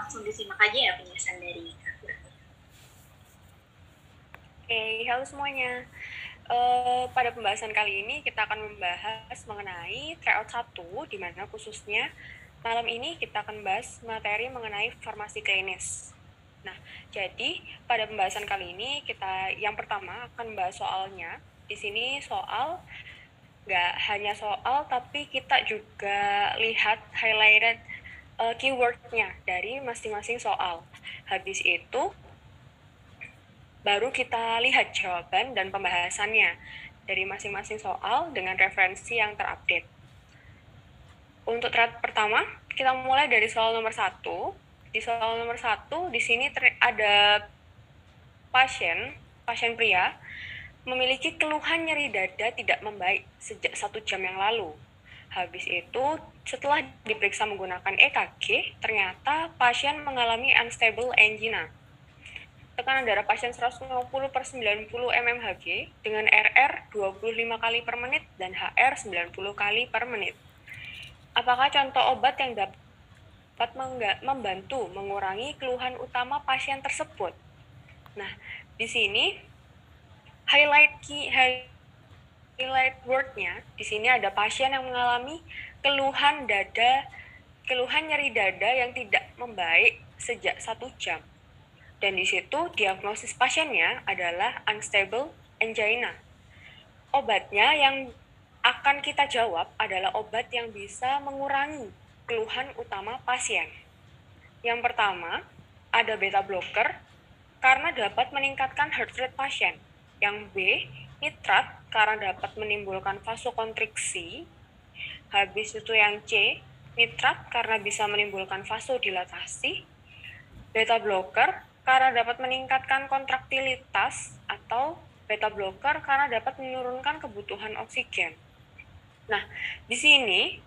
langsung disimak aja ya penjelasan dari Kak Fira. Oke, halo semuanya. Pada pembahasan kali ini kita akan membahas mengenai tryout 1, di mana khususnya malam ini kita akan bahas materi mengenai farmasi klinis. Nah, jadi pada pembahasan kali ini kita yang pertama akan membahas soalnya. Di sini soal nggak hanya soal, tapi kita juga lihat highlighted keywordnya dari masing-masing soal. Habis itu baru kita lihat jawaban dan pembahasannya dari masing-masing soal dengan referensi yang terupdate. Untuk thread pertama, kita mulai dari soal nomor 1. Di soal nomor 1, di sini ada pasien pria, memiliki keluhan nyeri dada tidak membaik sejak 1 jam yang lalu. Habis itu, setelah diperiksa menggunakan EKG, ternyata pasien mengalami unstable angina. Tekanan darah pasien 150/90 mmHg dengan RR 25 kali per menit dan HR 90 kali per menit. Apakah contoh obat yang dapat membantu mengurangi keluhan utama pasien tersebut? Nah, di sini highlight wordnya, di sini ada pasien yang mengalami keluhan nyeri dada yang tidak membaik sejak 1 jam. Dan di situ diagnosis pasiennya adalah unstable angina. Obatnya yang akan kita jawab adalah obat yang bisa mengurangi keluhan utama pasien. Yang pertama, ada beta blocker karena dapat meningkatkan heart rate pasien. Yang B, nitrat karena dapat menimbulkan vasokonstriksi. Habis itu yang C, nitrat karena bisa menimbulkan vasodilatasi. Beta blocker karena dapat meningkatkan kontraktilitas, atau beta blocker karena dapat menurunkan kebutuhan oksigen. Nah, di sini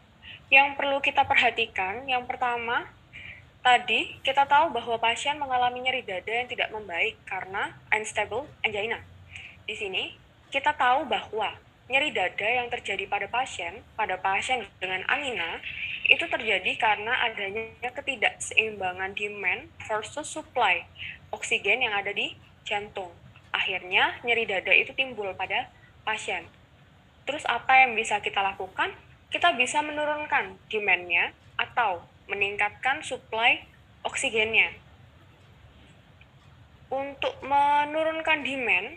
yang perlu kita perhatikan, yang pertama, tadi kita tahu bahwa pasien mengalami nyeri dada yang tidak membaik karena unstable angina. Di sini kita tahu bahwa nyeri dada yang terjadi pada pasien dengan angina itu terjadi karena adanya ketidakseimbangan demand versus supply oksigen yang ada di jantung. Akhirnya nyeri dada itu timbul pada pasien. Terus apa yang bisa kita lakukan? Kita bisa menurunkan demand-nya atau meningkatkan supply oksigennya. Untuk menurunkan demand,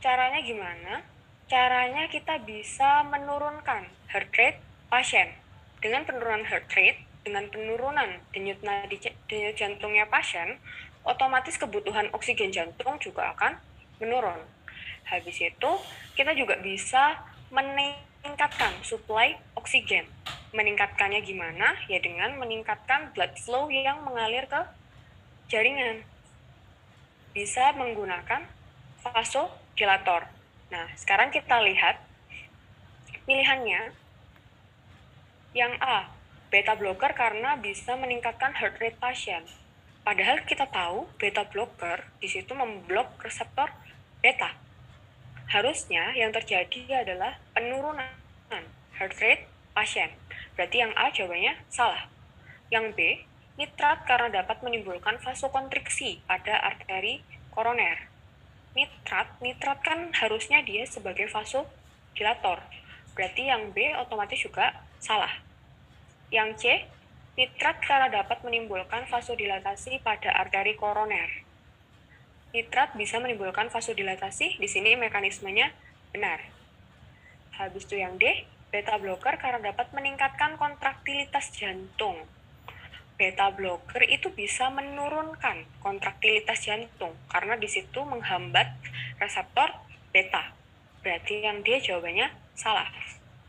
caranya gimana? Caranya kita bisa menurunkan heart rate pasien. Dengan penurunan heart rate, dengan penurunan denyut jantungnya pasien, otomatis kebutuhan oksigen jantung juga akan menurun. Habis itu, kita juga bisa meningkatkan supply oksigen. Meningkatkannya gimana? Ya dengan meningkatkan blood flow yang mengalir ke jaringan. Bisa menggunakan vasodilator. Nah, sekarang kita lihat pilihannya. Yang A, beta blocker karena bisa meningkatkan heart rate pasien. Padahal kita tahu beta blocker di situ memblok reseptor beta. Harusnya yang terjadi adalah penurunan heart rate pasien. Berarti yang A jawabannya salah. Yang B, nitrat karena dapat menimbulkan vasokonstriksi pada arteri koroner. Nitrat kan harusnya dia sebagai vasodilator. Berarti yang B otomatis juga salah. Yang C, nitrat karena dapat menimbulkan vasodilatasi pada arteri koroner. Nitrat bisa menimbulkan vasodilatasi, di sini mekanismenya benar. Habis itu yang D, beta blocker karena dapat meningkatkan kontraktilitas jantung. Beta blocker itu bisa menurunkan kontraktilitas jantung karena di situ menghambat reseptor beta. Berarti yang D jawabannya salah.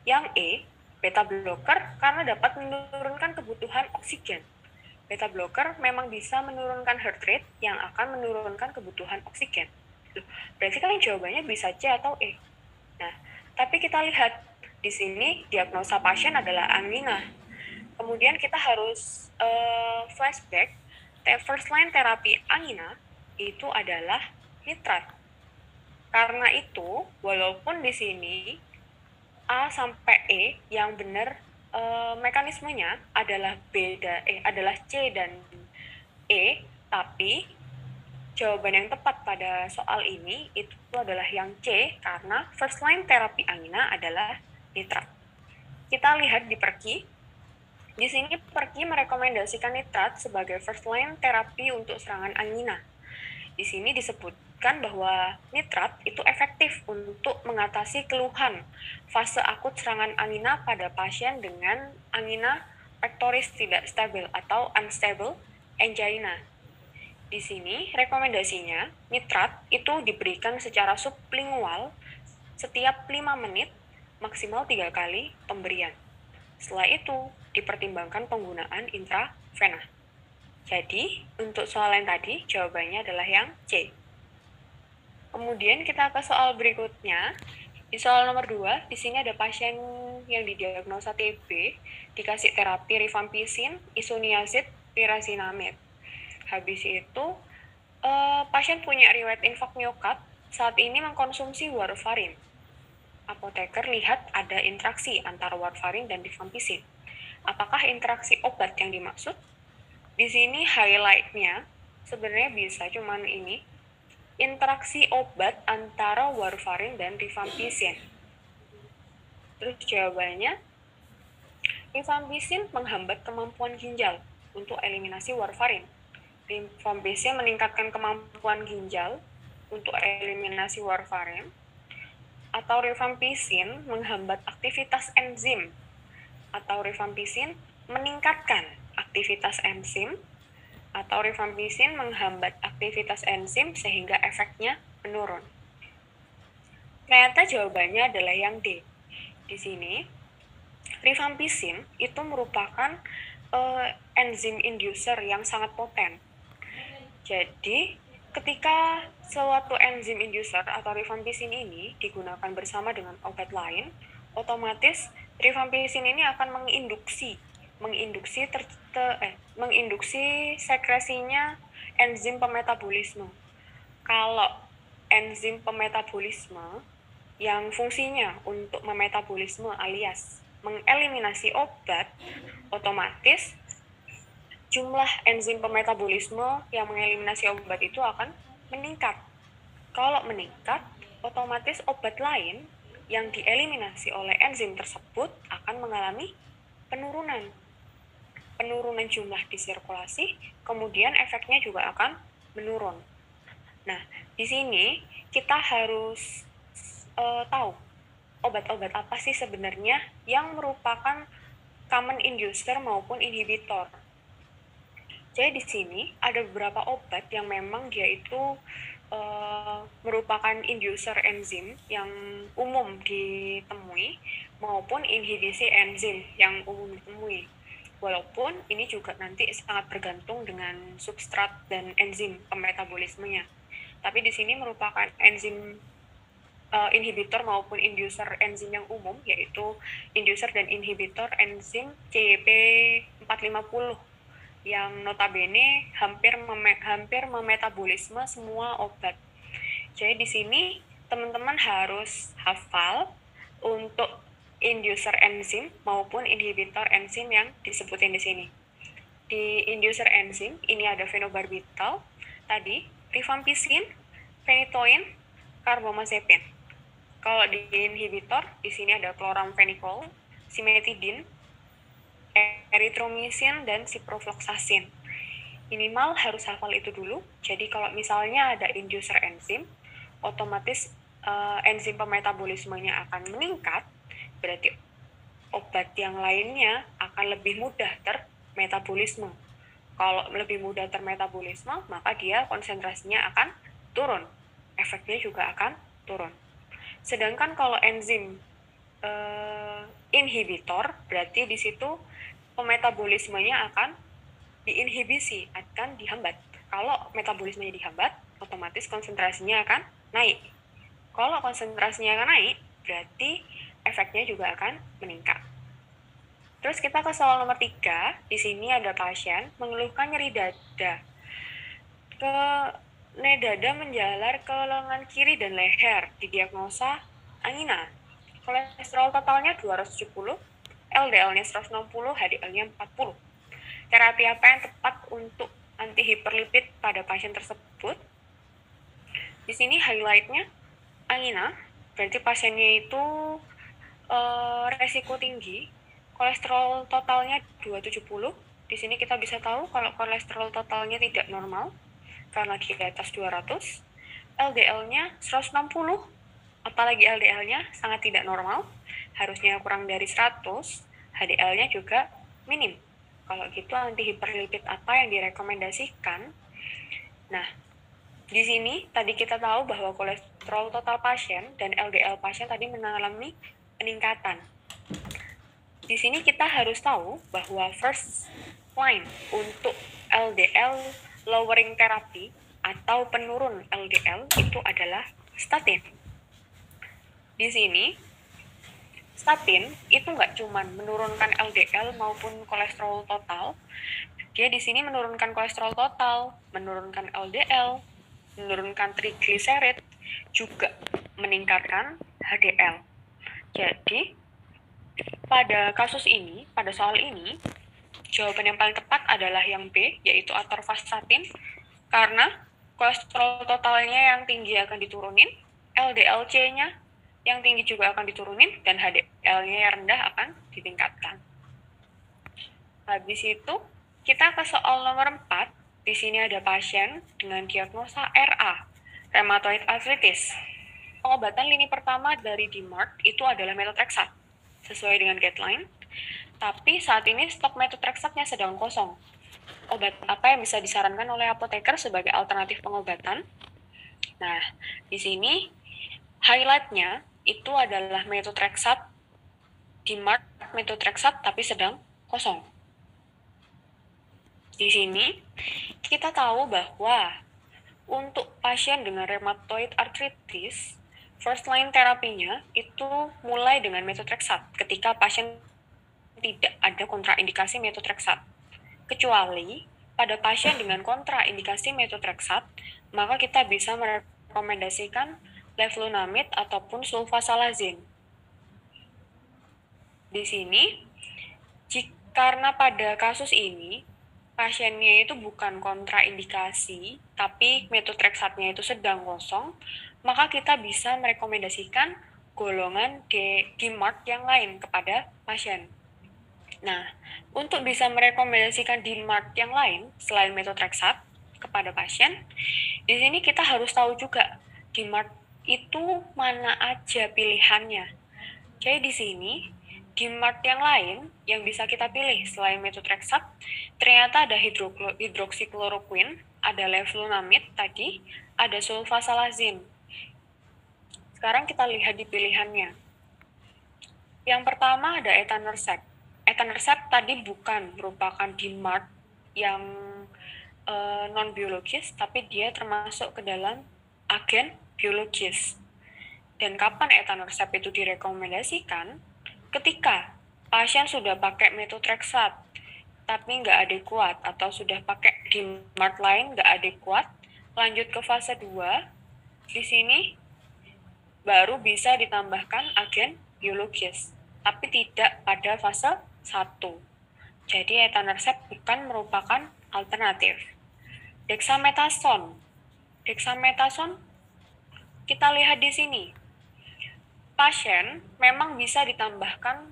Yang E, beta blocker karena dapat menurunkan kebutuhan oksigen. Beta blocker memang bisa menurunkan heart rate yang akan menurunkan kebutuhan oksigen. Berarti kan jawabannya bisa C atau E. Nah, tapi kita lihat di sini diagnosa pasien adalah angina. Kemudian kita harus flashback, first line terapi angina itu adalah nitrat. Karena itu, walaupun di sini A sampai E yang benar mekanismenya adalah adalah C dan E, tapi jawaban yang tepat pada soal ini itu adalah yang C, karena first line terapi angina adalah nitrat. Kita lihat di PERKI. Di sini PERKI merekomendasikan nitrat sebagai first line terapi untuk serangan angina. Di sini disebutkan bahwa nitrat itu efektif untuk mengatasi keluhan fase akut serangan angina pada pasien dengan angina pectoris tidak stabil atau unstable angina. Di sini rekomendasinya nitrat itu diberikan secara sublingual setiap 5 menit maksimal 3 kali pemberian. Setelah itu dipertimbangkan penggunaan intravena. Jadi untuk soal yang tadi jawabannya adalah yang C. Kemudian kita ke soal berikutnya. Di soal nomor 2, di sini ada pasien yang didiagnosa TB, dikasih terapi rifampicin, isoniazid, pyrazinamide. Habis itu, pasien punya riwayat infark miokard, saat ini mengkonsumsi warfarin. Apoteker lihat ada interaksi antara warfarin dan rifampicin. Apakah interaksi obat yang dimaksud? Di sini highlight-nya sebenarnya bisa cuman ini, interaksi obat antara warfarin dan rifampicin. Terus jawabannya, rifampicin menghambat kemampuan ginjal untuk eliminasi warfarin. Rifampicin meningkatkan kemampuan ginjal untuk eliminasi warfarin, atau rifampicin menghambat aktivitas enzim, atau rifampicin meningkatkan aktivitas enzim, atau rifampicin menghambat aktivitas enzim sehingga efeknya menurun. Ternyata jawabannya adalah yang D. Di sini, rifampicin itu merupakan enzim inducer yang sangat poten. Jadi, ketika suatu enzim inducer atau rifampicin ini digunakan bersama dengan obat lain, otomatis rifampicin ini akan menginduksi sekresinya enzim pemetabolisme. Kalau enzim pemetabolisme yang fungsinya untuk memetabolisme alias mengeliminasi obat, otomatis jumlah enzim pemetabolisme yang mengeliminasi obat itu akan meningkat. Kalau meningkat, otomatis obat lain yang dieliminasi oleh enzim tersebut akan mengalami penurunan. Penurunan jumlah di sirkulasi, kemudian efeknya juga akan menurun. Nah, di sini kita harus tahu obat-obat apa sih sebenarnya yang merupakan common inducer maupun inhibitor. Jadi di sini ada beberapa obat yang memang dia itu merupakan inducer enzim yang umum ditemui maupun inhibisi enzim yang umum ditemui. Walaupun ini juga nanti sangat bergantung dengan substrat dan enzim pemetabolismenya. Tapi di sini merupakan enzim inhibitor maupun inducer enzim yang umum, yaitu inducer dan inhibitor enzim CYP450 yang notabene hampir memetabolisme semua obat. Jadi di sini teman-teman harus hafal untuk inducer enzim maupun inhibitor enzim yang disebutin di sini. Di inducer enzim ini ada fenobarbital, tadi rifampicin, phenytoin, carbamazepin. Kalau di inhibitor di sini ada chloramphenicol, cimetidine, erythromycin, dan ciprofloxacin. Minimal harus hafal itu dulu. Jadi kalau misalnya ada inducer enzim, otomatis enzim pemetabolismenya akan meningkat, berarti obat yang lainnya akan lebih mudah termetabolisme. Kalau lebih mudah termetabolisme, maka dia konsentrasinya akan turun. Efeknya juga akan turun. Sedangkan kalau enzim inhibitor, berarti di situ pemetabolismenya akan diinhibisi, akan dihambat. Kalau metabolismenya dihambat, otomatis konsentrasinya akan naik. Kalau konsentrasinya akan naik, berarti efeknya juga akan meningkat. Terus kita ke soal nomor 3. Di sini ada pasien mengeluhkan nyeri dada. Nyeri dada menjalar ke lengan kiri dan leher, didiagnosa angina. Kolesterol totalnya 270, LDL-nya 160, HDL-nya 40. Terapi apa yang tepat untuk antihiperlipid pada pasien tersebut. Di sini highlight-nya angina, berarti pasiennya itu resiko tinggi, kolesterol totalnya 270. Di sini kita bisa tahu kalau kolesterol totalnya tidak normal karena di atas 200. LDL-nya 160, apalagi LDL-nya sangat tidak normal, harusnya kurang dari 100. HDL-nya juga minim. Kalau gitu antihiperlipid apa yang direkomendasikan? Nah, di sini tadi kita tahu bahwa kolesterol total pasien dan LDL pasien tadi mengalami peningkatan. Di sini kita harus tahu bahwa first line untuk LDL lowering therapy atau penurun LDL itu adalah statin. Di sini statin itu nggak cuma menurunkan LDL maupun kolesterol total, dia di sini menurunkan kolesterol total, menurunkan LDL, menurunkan trigliserid, juga meningkatkan HDL. Jadi, pada kasus ini, pada soal ini, jawaban yang paling tepat adalah yang B, yaitu atorvastatin, karena kolesterol totalnya yang tinggi akan diturunin, LDL-C-nya yang tinggi juga akan diturunin, dan HDL-nya yang rendah akan ditingkatkan. Habis itu, kita ke soal nomor 4. Di sini ada pasien dengan diagnosa RA, rheumatoid arthritis. Pengobatan lini pertama dari DMARD itu adalah methotrexate, sesuai dengan guideline. Tapi saat ini stok methotrexate-nya sedang kosong. Obat apa yang bisa disarankan oleh apoteker sebagai alternatif pengobatan? Nah, di sini highlight-nya itu adalah methotrexate, DMARD methotrexate tapi sedang kosong. Di sini kita tahu bahwa untuk pasien dengan rheumatoid arthritis, first line terapinya itu mulai dengan methotrexate ketika pasien tidak ada kontraindikasi methotrexate. Kecuali pada pasien dengan kontraindikasi methotrexate, maka kita bisa merekomendasikan leflunomide ataupun sulfasalazine. Di sini, karena pada kasus ini pasiennya itu bukan kontraindikasi, tapi methotrexate-nya itu sedang kosong, maka kita bisa merekomendasikan golongan DMARD yang lain kepada pasien. Nah, untuk bisa merekomendasikan DMARD yang lain selain methotrexate kepada pasien, di sini kita harus tahu juga DMARD itu mana aja pilihannya. Jadi di sini DMARD yang lain yang bisa kita pilih selain methotrexate, ternyata ada hidroksikloroquine, ada leflunomide tadi, ada sulfasalazine. Sekarang kita lihat di pilihannya. Yang pertama ada etanercept. Etanercept tadi bukan merupakan DMARD yang non-biologis, tapi dia termasuk ke dalam agen biologis. Dan kapan etanercept itu direkomendasikan? Ketika pasien sudah pakai methotrexate tapi nggak adekuat atau sudah pakai DMARD lain nggak adekuat, lanjut ke fase 2, di sini baru bisa ditambahkan agen biologis, tapi tidak pada fase 1. Jadi etanercept bukan merupakan alternatif. Dexamethasone. Dexamethasone kita lihat di sini. Pasien memang bisa ditambahkan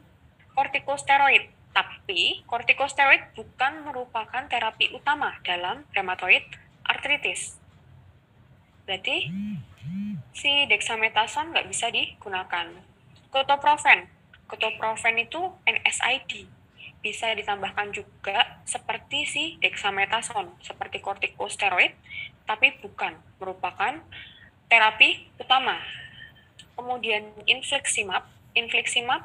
kortikosteroid, tapi kortikosteroid bukan merupakan terapi utama dalam rheumatoid arthritis. Berarti si dexamethasone nggak bisa digunakan. Ketoprofen itu NSAID, bisa ditambahkan juga seperti si dexamethasone, seperti kortikosteroid, tapi bukan merupakan terapi utama. Kemudian infliximab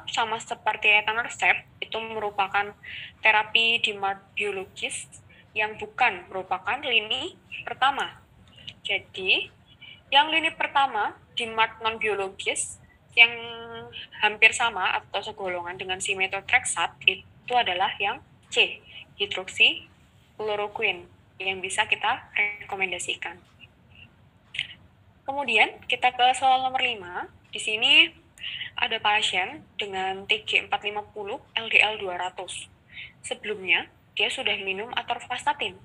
sama seperti etanercept itu merupakan terapi DMARD biologis yang bukan merupakan lini pertama. Jadi, yang lini pertama DMARD non-biologis yang hampir sama atau segolongan dengan si methotrexate itu adalah yang C, hidroksikloroquine, yang bisa kita rekomendasikan. Kemudian kita ke soal nomor 5. Di sini ada pasien dengan TG450 LDL 200. Sebelumnya dia sudah minum atorvastatin.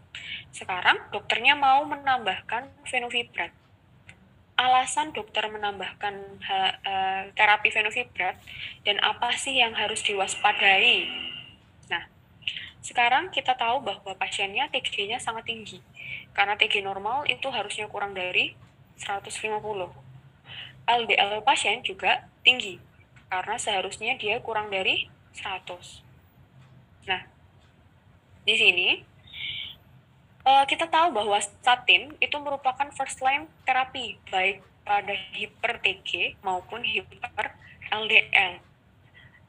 Sekarang dokternya mau menambahkan fenofibrat. Alasan dokter menambahkan terapi fenofibrat dan apa sih yang harus diwaspadai? Nah, sekarang kita tahu bahwa pasiennya TG-nya sangat tinggi. Karena TG normal itu harusnya kurang dari 150. LDL pasien juga tinggi, karena seharusnya dia kurang dari 100. Nah, di sini kita tahu bahwa statin itu merupakan first line terapi, baik pada hiper TG maupun hiper LDL.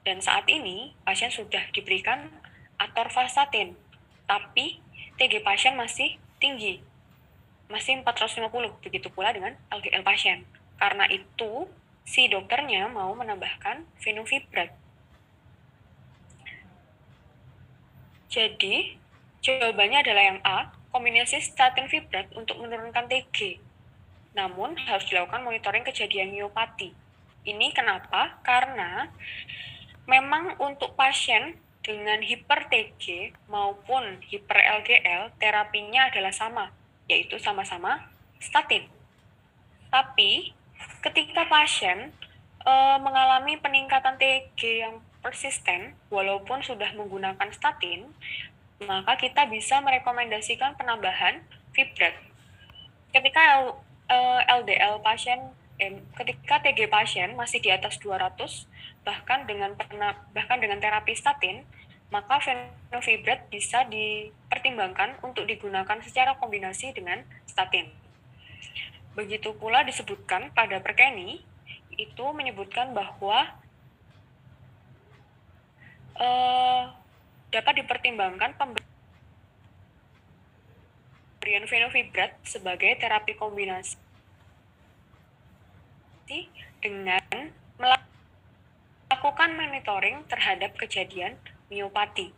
Dan saat ini, pasien sudah diberikan atorvastatin, tapi TG pasien masih tinggi, masih 450, begitu pula dengan LDL pasien. Karena itu, si dokternya mau menambahkan fenofibrat. Jadi, jawabannya adalah yang A, kombinasi statin fibrat untuk menurunkan TG. Namun, harus dilakukan monitoring kejadian miopati. Ini kenapa? Karena memang untuk pasien dengan hiper TG maupun hiper LDL, terapinya adalah sama, yaitu sama-sama statin. Tapi, ketika pasien mengalami peningkatan TG yang persisten, walaupun sudah menggunakan statin, maka kita bisa merekomendasikan penambahan fibrat. Ketika LDL pasien, ketika TG pasien masih di atas 200, bahkan dengan terapi statin, maka fenofibrat bisa dipertimbangkan untuk digunakan secara kombinasi dengan statin. Begitu pula disebutkan pada Perkeni, itu menyebutkan bahwa dapat dipertimbangkan pemberian fenofibrat sebagai terapi kombinasi dengan melakukan monitoring terhadap kejadian miopati.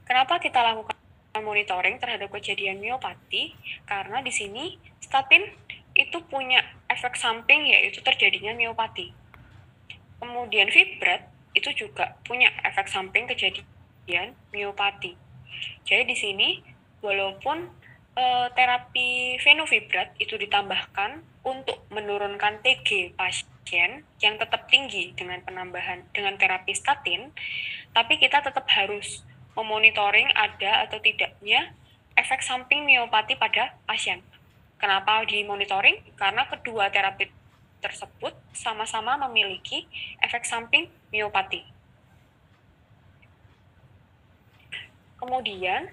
Kenapa kita lakukan monitoring terhadap kejadian miopati? Karena di sini statin itu punya efek samping, yaitu terjadinya miopati. Kemudian fibrat itu juga punya efek samping kejadian miopati. Jadi di sini walaupun terapi fenofibrat itu ditambahkan untuk menurunkan TG pasien yang tetap tinggi dengan terapi statin, tapi kita tetap harus memonitoring ada atau tidaknya efek samping miopati pada pasien. Kenapa dimonitoring? Karena kedua terapi tersebut sama-sama memiliki efek samping miopati. Kemudian,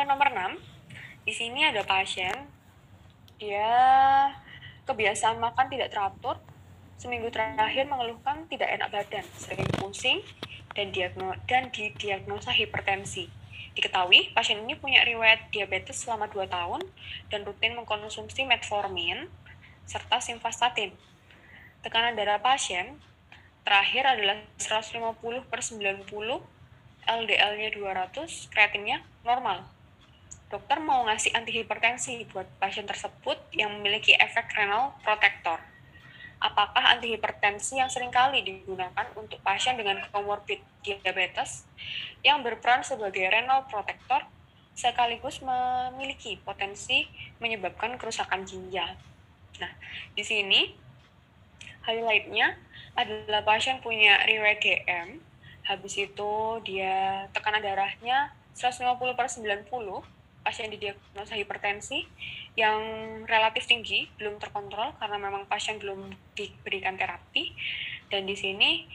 nomor 6, di sini ada pasien, dia kebiasaan makan tidak teratur, seminggu terakhir mengeluhkan tidak enak badan, sering pusing, dan didiagnosa hipertensi. Diketahui, pasien ini punya riwayat diabetes selama 2 tahun dan rutin mengkonsumsi metformin serta simvastatin. Tekanan darah pasien terakhir adalah 150/90, LDL-nya 200, kreatinnya normal. Dokter mau ngasih antihipertensi buat pasien tersebut yang memiliki efek renal protektor. Apakah antihipertensi yang seringkali digunakan untuk pasien dengan komorbid diabetes yang berperan sebagai renal protektor sekaligus memiliki potensi menyebabkan kerusakan ginjal. Nah, di sini highlight-nya adalah pasien punya riwayat DM, habis itu dia tekanan darahnya 150/90, pasien didiagnosa hipertensi yang relatif tinggi, belum terkontrol karena memang pasien belum diberikan terapi, dan di sini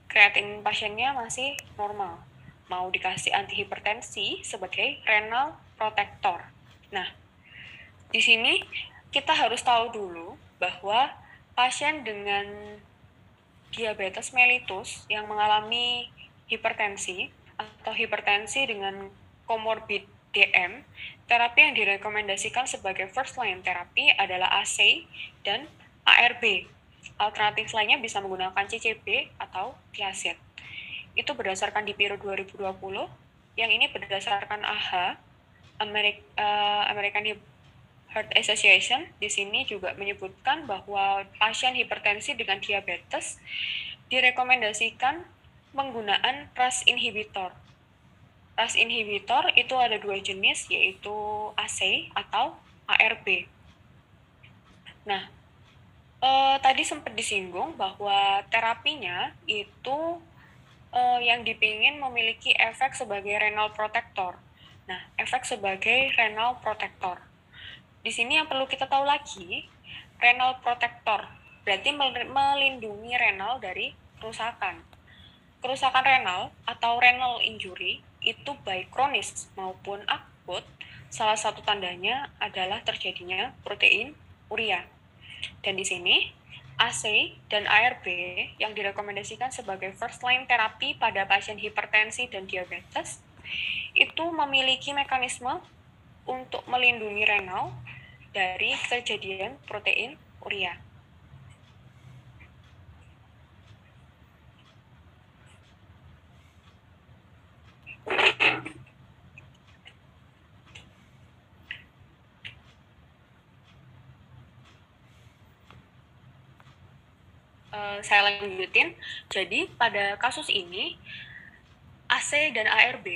kreatin pasiennya masih normal. Mau dikasih antihipertensi sebagai renal protektor. Nah, di sini kita harus tahu dulu bahwa pasien dengan diabetes mellitus yang mengalami hipertensi atau hipertensi dengan komorbid DM, terapi yang direkomendasikan sebagai first line terapi adalah AC dan ARB. Alternatif lainnya bisa menggunakan CCB atau thiazide. Itu berdasarkan DiPiro 2020, yang ini berdasarkan AHA, American Heart Association. Di sini juga menyebutkan bahwa pasien hipertensi dengan diabetes direkomendasikan penggunaan RAS inhibitor. RAS inhibitor itu ada 2 jenis, yaitu AC atau ARB. Nah, tadi sempat disinggung bahwa terapinya itu yang dipingin memiliki efek sebagai renal protector. Nah, efek sebagai renal protector. Di sini yang perlu kita tahu lagi, renal protector berarti melindungi renal dari kerusakan. Kerusakan renal atau renal injury itu baik kronis maupun akut, salah satu tandanya adalah terjadinya protein urea. Dan di sini AC dan ARB yang direkomendasikan sebagai first line terapi pada pasien hipertensi dan diabetes itu memiliki mekanisme untuk melindungi renal dari kejadian protein urea. Saya lanjutin. Jadi pada kasus ini AC dan ARB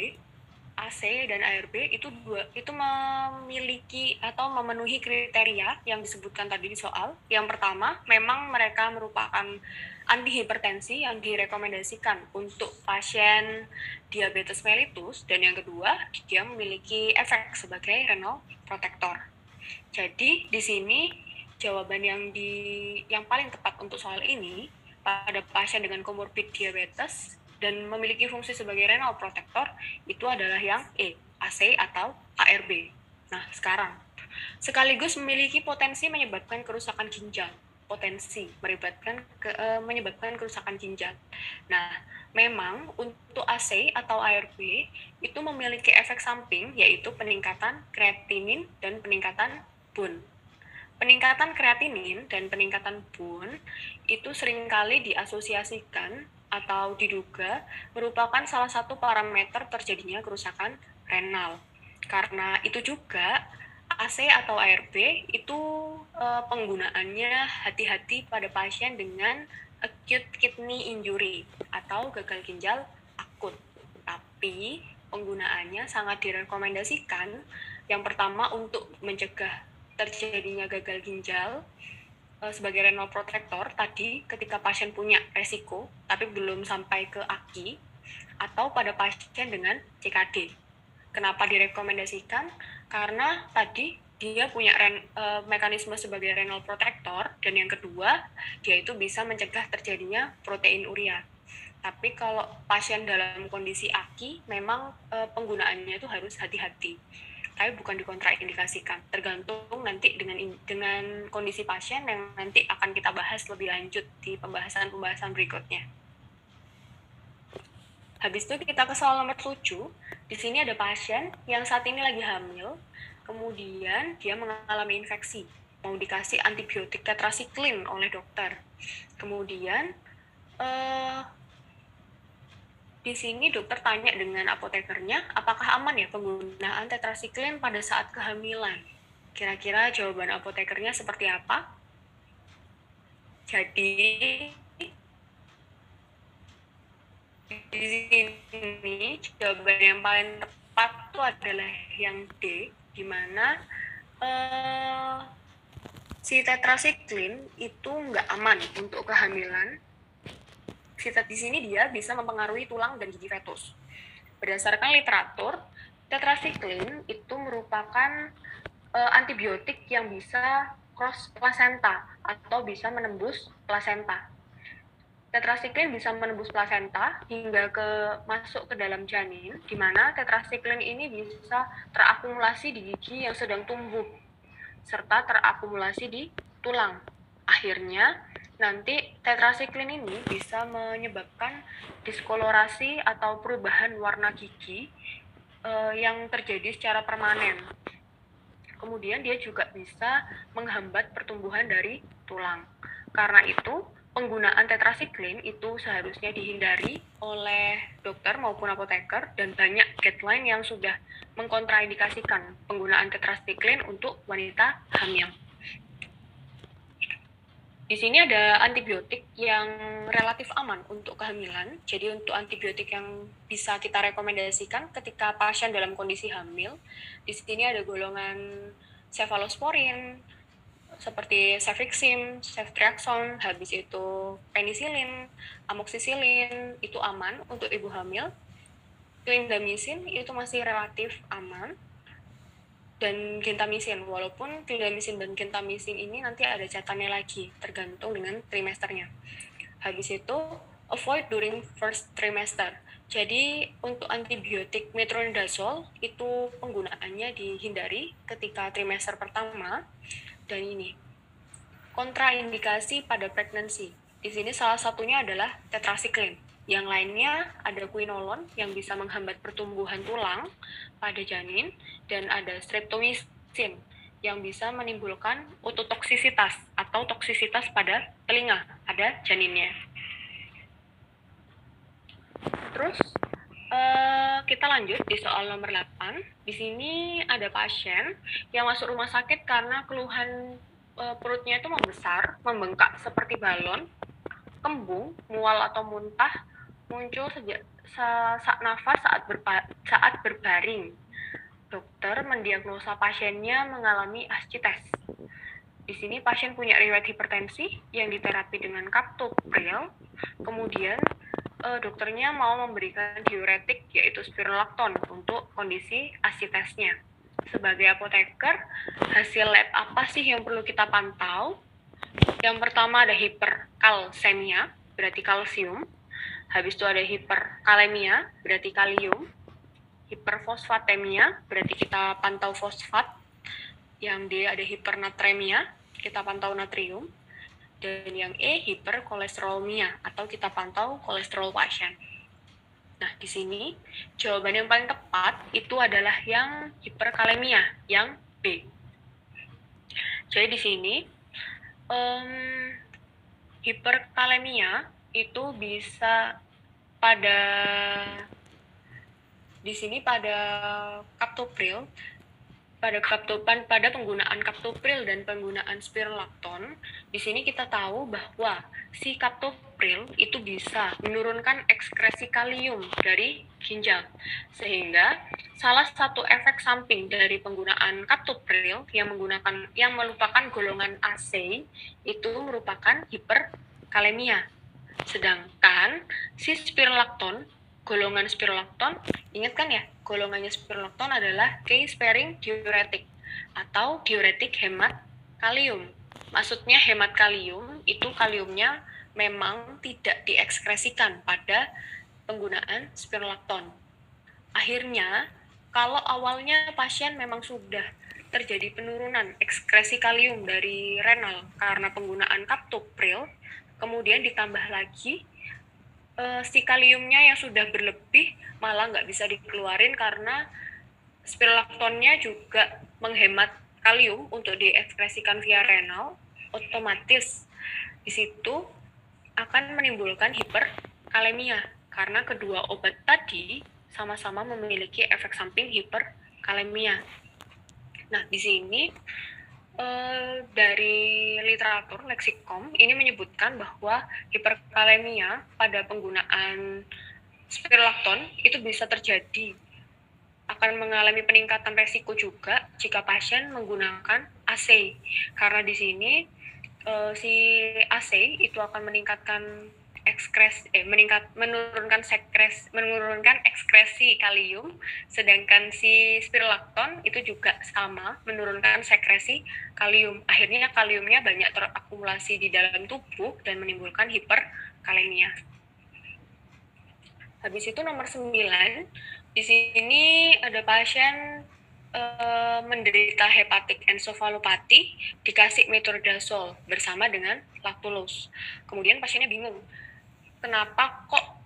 itu memiliki atau memenuhi kriteria yang disebutkan tadi di soal. Yang pertama, memang mereka merupakan antihipertensi yang direkomendasikan untuk pasien diabetes mellitus, dan yang kedua, dia memiliki efek sebagai renal protector. Jadi di sini jawaban yang paling tepat untuk soal ini pada pasien dengan komorbid diabetes dan memiliki fungsi sebagai renal protector itu adalah yang E, AC atau ARB. Nah, sekarang sekaligus memiliki potensi menyebabkan kerusakan ginjal. Menyebabkan kerusakan ginjal. Nah, memang untuk AC atau ARB itu memiliki efek samping, yaitu peningkatan kreatinin dan peningkatan BUN. Peningkatan kreatinin dan peningkatan BUN itu seringkali diasosiasikan atau diduga merupakan salah satu parameter terjadinya kerusakan renal. Karena itu juga AC atau ARB itu penggunaannya hati-hati pada pasien dengan acute kidney injury atau gagal ginjal akut. Tapi penggunaannya sangat direkomendasikan yang pertama untuk mencegah terjadinya gagal ginjal sebagai renal protector tadi ketika pasien punya resiko tapi belum sampai ke AKI, atau pada pasien dengan CKD. Kenapa direkomendasikan? Karena tadi dia punya mekanisme sebagai renal protector, dan yang kedua dia itu bisa mencegah terjadinya protein urea. Tapi kalau pasien dalam kondisi AKI memang penggunaannya itu harus hati-hati, tapi bukan dikontraindikasikan, tergantung nanti dengan kondisi pasien yang nanti akan kita bahas lebih lanjut di pembahasan berikutnya. Habis itu kita ke soal nomor 7. Di sini ada pasien yang saat ini lagi hamil, kemudian dia mengalami infeksi, mau dikasih antibiotik tetrasiklin oleh dokter. Kemudian di sini dokter tanya dengan apotekernya, apakah aman ya penggunaan tetrasiklin pada saat kehamilan? Kira-kira jawaban apotekernya seperti apa? Jadi di sini jawaban yang paling tepat itu adalah yang D, di mana si tetrasiklin itu nggak aman untuk kehamilan. Di sini dia bisa mempengaruhi tulang dan gigi fetus. Berdasarkan literatur, tetrasiklin itu merupakan antibiotik yang bisa cross placenta atau bisa menembus plasenta. Tetrasiklin bisa menembus plasenta hingga masuk ke dalam janin, di mana tetrasiklin ini bisa terakumulasi di gigi yang sedang tumbuh serta terakumulasi di tulang. Akhirnya nanti tetrasiklin ini bisa menyebabkan diskolorasi atau perubahan warna gigi yang terjadi secara permanen. Kemudian dia juga bisa menghambat pertumbuhan dari tulang. Karena itu, penggunaan tetrasiklin itu seharusnya dihindari oleh dokter maupun apoteker, dan banyak guideline yang sudah mengkontraindikasikan penggunaan tetrasiklin untuk wanita hamil. Di sini ada antibiotik yang relatif aman untuk kehamilan. Jadi untuk antibiotik yang bisa kita rekomendasikan ketika pasien dalam kondisi hamil, di sini ada golongan cefalosporin, seperti cefixim, ceftriaxone, habis itu penicillin, amoxicillin, itu aman untuk ibu hamil. Clindamycin itu masih relatif aman, dan gentamicin, walaupun clindamycin dan gentamicin ini nanti ada catatannya lagi, tergantung dengan trimesternya. Habis itu, avoid during first trimester. Jadi, untuk antibiotik metronidazole, itu penggunaannya dihindari ketika trimester pertama, dan ini, kontraindikasi pada pregnancy. Di sini salah satunya adalah tetracycline. Yang lainnya ada quinolone yang bisa menghambat pertumbuhan tulang pada janin, dan ada streptomycin yang bisa menimbulkan ototoksisitas atau toksisitas pada telinga pada janinnya. Terus kita lanjut di soal nomor 8. Di sini ada pasien yang masuk rumah sakit karena keluhan perutnya itu membesar, membengkak seperti balon, kembung, mual atau muntah, muncul sesak nafas saat berbaring. Dokter mendiagnosa pasiennya mengalami ascites. Di sini pasien punya riwayat hipertensi yang diterapi dengan captopril. Kemudian dokternya mau memberikan diuretik yaitu spironolakton untuk kondisi ascitesnya. Sebagai apoteker, hasil lab apa sih yang perlu kita pantau? Yang pertama ada hiperkalsemia, berarti kalsium. Habis itu ada hiperkalemia, berarti kalium. Hiperfosfatemia, berarti kita pantau fosfat. Yang D ada hipernatremia, kita pantau natrium. Dan yang E hiperkolesterolmia, atau kita pantau kolesterol pasien. Nah, di sini jawaban yang paling tepat itu adalah yang hiperkalemia, yang B. Jadi di sini hiperkalemia itu bisa pada di sini pada captopril, pada penggunaan captopril dan penggunaan spironolakton. Di sini kita tahu bahwa si captopril itu bisa menurunkan ekskresi kalium dari ginjal, sehingga salah satu efek samping dari penggunaan captopril yang merupakan golongan AC itu merupakan hiperkalemia. Sedangkan si spironolakton, golongan spironolakton, ingat kan ya, golongannya spironolakton adalah K-sparing diuretik atau diuretik hemat kalium. Maksudnya hemat kalium itu kaliumnya memang tidak diekskresikan pada penggunaan spironolakton. Akhirnya, kalau awalnya pasien memang sudah terjadi penurunan ekskresi kalium dari renal karena penggunaan captopril, kemudian ditambah lagi si kaliumnya yang sudah berlebih malah nggak bisa dikeluarin karena spironolaktonnya juga menghemat kalium untuk diekskresikan via renal, otomatis di situ akan menimbulkan hiperkalemia karena kedua obat tadi sama-sama memiliki efek samping hiperkalemia. Nah, di sini dari literatur leksikon ini menyebutkan bahwa hiperkalemia pada penggunaan spironolakton itu bisa terjadi, akan mengalami peningkatan resiko juga jika pasien menggunakan AC, karena di sini si AC itu akan meningkatkan menurunkan ekskresi kalium, sedangkan si spironolakton itu juga sama menurunkan sekresi kalium. Akhirnya kaliumnya banyak terakumulasi di dalam tubuh dan menimbulkan hiperkalemia. Habis itu nomor 9, di sini ada pasien menderita hepatic encephalopathy, dikasih metronidazole bersama dengan lactulose. Kemudian pasiennya bingung, kenapa kok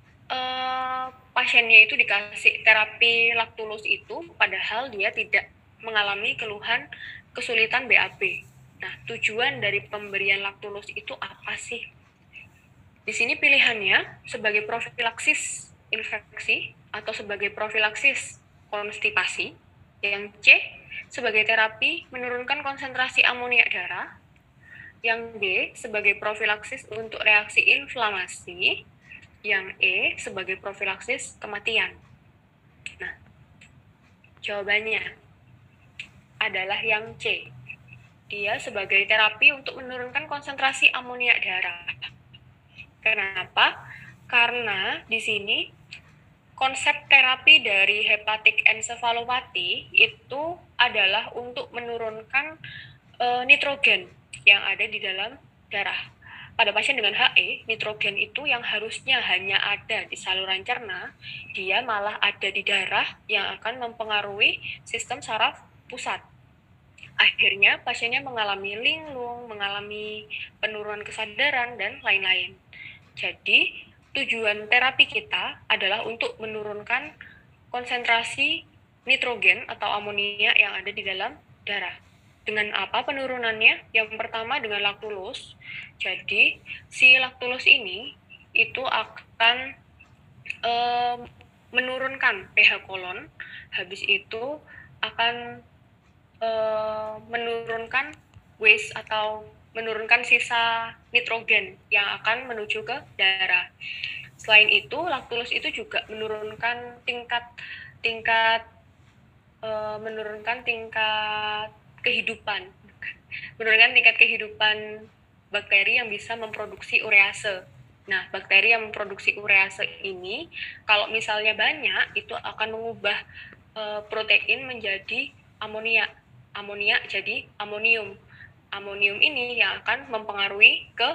pasiennya itu dikasih terapi lactulose itu padahal dia tidak mengalami keluhan kesulitan BAB. Nah, tujuan dari pemberian lactulose itu apa sih? Di sini pilihannya sebagai profilaksis infeksi atau sebagai profilaksis konstipasi. Yang C sebagai terapi menurunkan konsentrasi amoniak darah. yang B sebagai profilaksis untuk reaksi inflamasi, yang E sebagai profilaksis kematian. Nah, jawabannya adalah yang C. Dia sebagai terapi untuk menurunkan konsentrasi amonia darah. Kenapa? Karena di sini konsep terapi dari hepatic encephalopathy itu adalah untuk menurunkan nitrogen yang ada di dalam darah. Pada pasien dengan HE, nitrogen itu yang harusnya hanya ada di saluran cerna, dia malah ada di darah yang akan mempengaruhi sistem saraf pusat. Akhirnya pasiennya mengalami linglung, mengalami penurunan kesadaran, dan lain-lain. Jadi, tujuan terapi kita adalah untuk menurunkan konsentrasi nitrogen atau amonia yang ada di dalam darah. Dengan apa penurunannya? Yang pertama dengan laktulus. Jadi, si laktulus ini itu akan menurunkan pH kolon. Habis itu akan menurunkan waste atau menurunkan sisa nitrogen yang akan menuju ke darah. Selain itu, laktulus itu juga menurunkan tingkat kehidupan bakteri yang bisa memproduksi urease. Nah, bakteri yang memproduksi urease ini, kalau misalnya banyak, itu akan mengubah protein menjadi amonia jadi amonium. Amonium ini yang akan mempengaruhi ke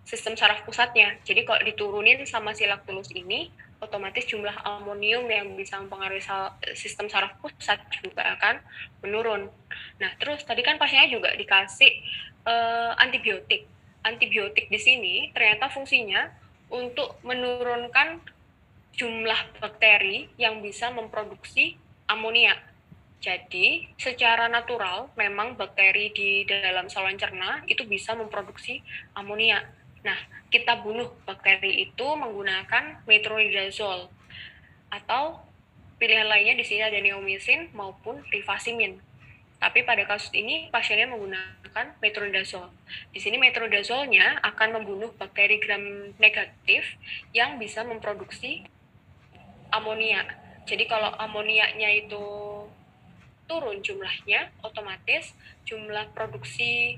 sistem saraf pusatnya. Jadi kalau diturunin sama si laktulus ini, otomatis jumlah amonium yang bisa mempengaruhi sistem saraf pusat juga akan menurun. Nah, terus tadi kan pasiennya juga dikasih antibiotik. Antibiotik di sini ternyata fungsinya untuk menurunkan jumlah bakteri yang bisa memproduksi amonia. Jadi, secara natural, memang bakteri di dalam saluran cerna itu bisa memproduksi amonia. Nah, kita bunuh bakteri itu menggunakan metronidazole. Atau pilihan lainnya di sini ada neomycin maupun rifaximin. Tapi pada kasus ini, pasiennya menggunakan metronidazole. Di sini metronidazolnya akan membunuh bakteri gram negatif yang bisa memproduksi amonia. Jadi kalau amonianya itu turun jumlahnya, otomatis jumlah produksi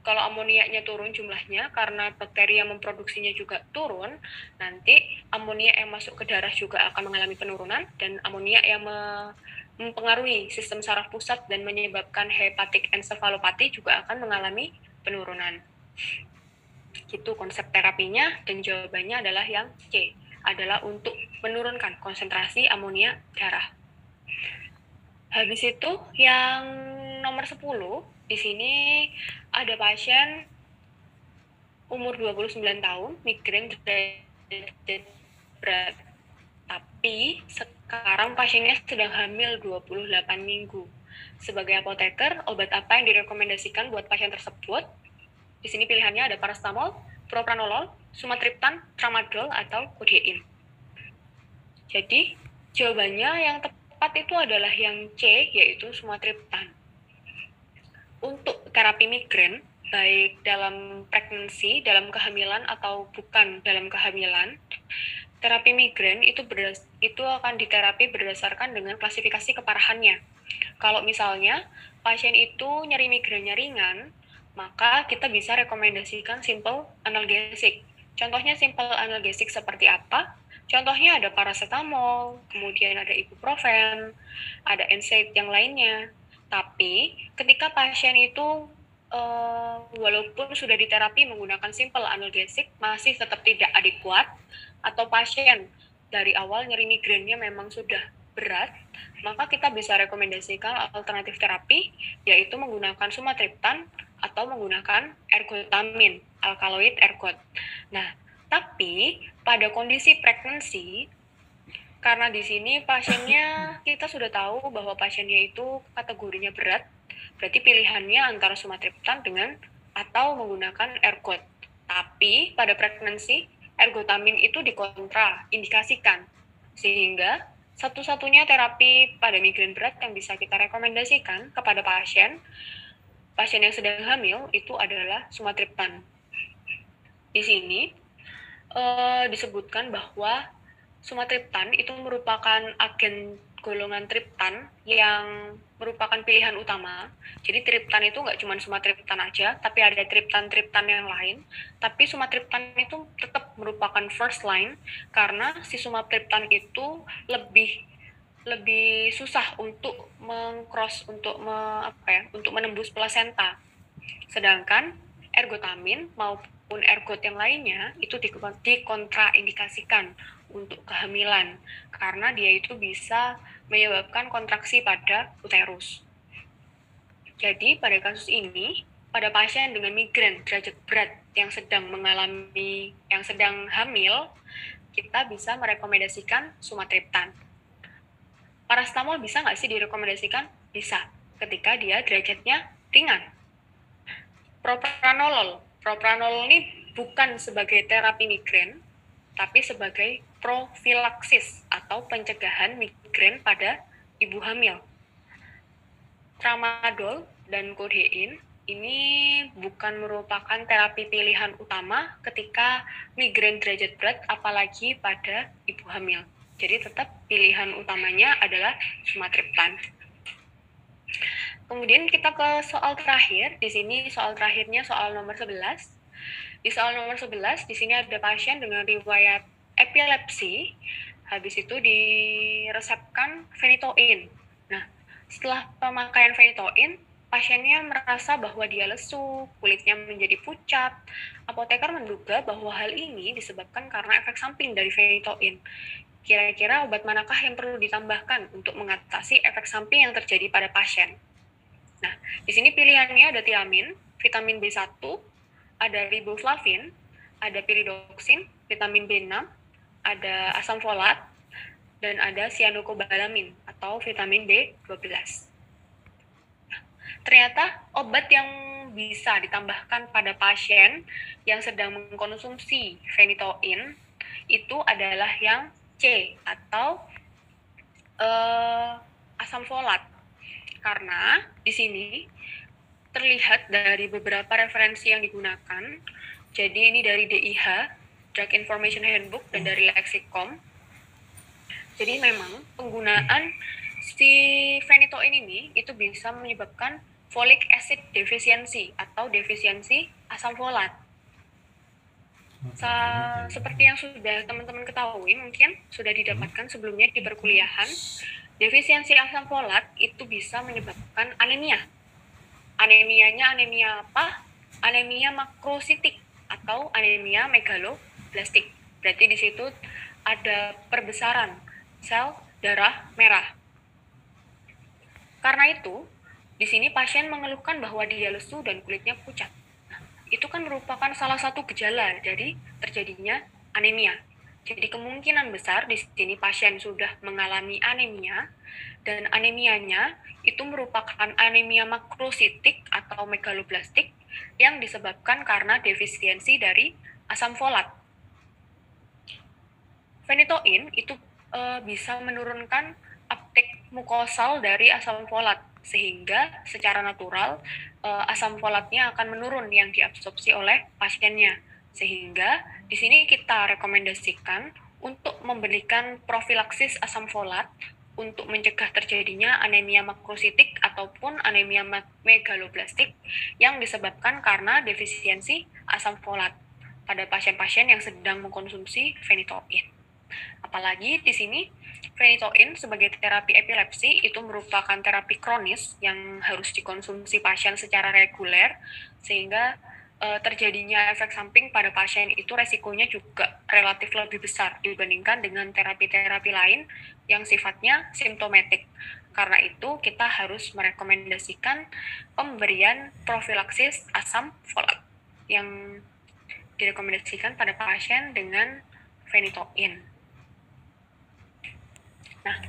kalau amoniaknya turun jumlahnya karena bakteri yang memproduksinya juga turun, nanti amonia yang masuk ke darah juga akan mengalami penurunan, dan amonia yang mempengaruhi sistem saraf pusat dan menyebabkan hepatic encephalopathy juga akan mengalami penurunan. Itu konsep terapinya, dan jawabannya adalah yang C, adalah untuk menurunkan konsentrasi amonia darah. Habis itu yang nomor 10, di sini ada pasien umur 29 tahun, migrain berat. Tapi sekarang pasiennya sedang hamil 28 minggu. Sebagai apoteker, obat apa yang direkomendasikan buat pasien tersebut? Di sini pilihannya ada paracetamol, propranolol, sumatriptan, tramadol, atau kodein. Jadi, jawabannya yang tepat itu adalah yang C, yaitu sumatriptan. Untuk terapi migrain, baik dalam pregnancy, dalam kehamilan atau bukan dalam kehamilan, terapi migrain itu akan diterapi berdasarkan dengan klasifikasi keparahannya. Kalau misalnya pasien itu nyeri migrainnya ringan, maka kita bisa rekomendasikan simple analgesik. Contohnya simple analgesik seperti apa? Contohnya ada paracetamol, kemudian ada ibuprofen, ada NSAID yang lainnya. Tapi ketika pasien itu walaupun sudah diterapi menggunakan simple analgesik masih tetap tidak adekuat, atau pasien dari awal nyeri migrainnya memang sudah berat, maka kita bisa rekomendasikan alternatif terapi, yaitu menggunakan sumatriptan atau menggunakan ergotamin, alkaloid ergot. Nah, tapi pada kondisi pregnancy, karena di sini pasiennya kita sudah tahu bahwa pasiennya itu kategorinya berat, berarti pilihannya antara sumatriptan dengan atau menggunakan ergot. Tapi pada pregnancy, ergotamin itu dikontraindikasikan, sehingga satu-satunya terapi pada migrain berat yang bisa kita rekomendasikan kepada pasien pasien yang sedang hamil itu adalah sumatriptan. Di sini disebutkan bahwa sumatriptan itu merupakan agen golongan triptan yang merupakan pilihan utama. Jadi triptan itu nggak cuma sumatriptan aja, tapi ada triptan-triptan yang lain. Tapi sumatriptan itu tetap merupakan first line karena si sumatriptan itu lebih susah untuk mengcross, untuk menembus plasenta. Sedangkan ergotamin maupun ergot yang lainnya itu dikontraindikasikan untuk kehamilan karena dia itu bisa menyebabkan kontraksi pada uterus. Jadi pada kasus ini, pada pasien dengan migrain derajat berat yang sedang hamil, kita bisa merekomendasikan sumatriptan. Paracetamol bisa nggak sih direkomendasikan? Bisa, ketika dia derajatnya ringan. Propranolol ini bukan sebagai terapi migrain, tapi sebagai profilaksis atau pencegahan migrain pada ibu hamil. Tramadol dan kodein ini bukan merupakan terapi pilihan utama ketika migrain derajat berat, apalagi pada ibu hamil. Jadi tetap pilihan utamanya adalah sumatriptan. Kemudian kita ke soal terakhir. Di sini soal terakhirnya soal nomor 11. Di soal nomor 11, di sini ada pasien dengan riwayat epilepsi, habis itu diresepkan phenytoin. Nah, setelah pemakaian phenytoin, pasiennya merasa bahwa dia lesu, kulitnya menjadi pucat. Apoteker menduga bahwa hal ini disebabkan karena efek samping dari phenytoin. Kira-kira obat manakah yang perlu ditambahkan untuk mengatasi efek samping yang terjadi pada pasien? Nah, di sini pilihannya ada tiamin, vitamin B1, ada riboflavin, ada pyridoxine, vitamin B6, ada asam folat, dan ada cyanocobalamin atau vitamin B12. Nah, ternyata obat yang bisa ditambahkan pada pasien yang sedang mengkonsumsi phenytoin itu adalah yang C atau asam folat. Karena di sini terlihat dari beberapa referensi yang digunakan. Jadi ini dari DIH, Drug Information Handbook, dan dari Lexicom. Jadi memang penggunaan si phenytoin ini itu bisa menyebabkan folic acid deficiency atau defisiensi asam folat. Seperti yang sudah teman-teman ketahui, mungkin sudah didapatkan sebelumnya di perkuliahan, defisiensi asam folat itu bisa menyebabkan anemia. Anemianya anemia apa? Anemia makrositik atau anemia megaloblastik. Berarti di situ ada perbesaran sel darah merah. Karena itu, di sini pasien mengeluhkan bahwa dia lesu dan kulitnya pucat. Itu kan merupakan salah satu gejala dari terjadinya anemia. Jadi kemungkinan besar di sini pasien sudah mengalami anemia, dan anemianya itu merupakan anemia makrositik atau megaloblastik yang disebabkan karena defisiensi dari asam folat. Phenytoin itu bisa menurunkan uptake mukosal dari asam folat, sehingga secara natural asam folatnya akan menurun yang diabsorpsi oleh pasiennya. Sehingga di sini kita rekomendasikan untuk memberikan profilaksis asam folat untuk mencegah terjadinya anemia makrositik ataupun anemia megaloblastik yang disebabkan karena defisiensi asam folat pada pasien-pasien yang sedang mengkonsumsi phenytoin. Apalagi di sini phenytoin sebagai terapi epilepsi itu merupakan terapi kronis yang harus dikonsumsi pasien secara reguler, sehingga terjadinya efek samping pada pasien itu resikonya juga relatif lebih besar dibandingkan dengan terapi-terapi lain yang sifatnya simptomatik. Karena itu kita harus merekomendasikan pemberian profilaksis asam folat yang direkomendasikan pada pasien dengan phenytoin. Nah,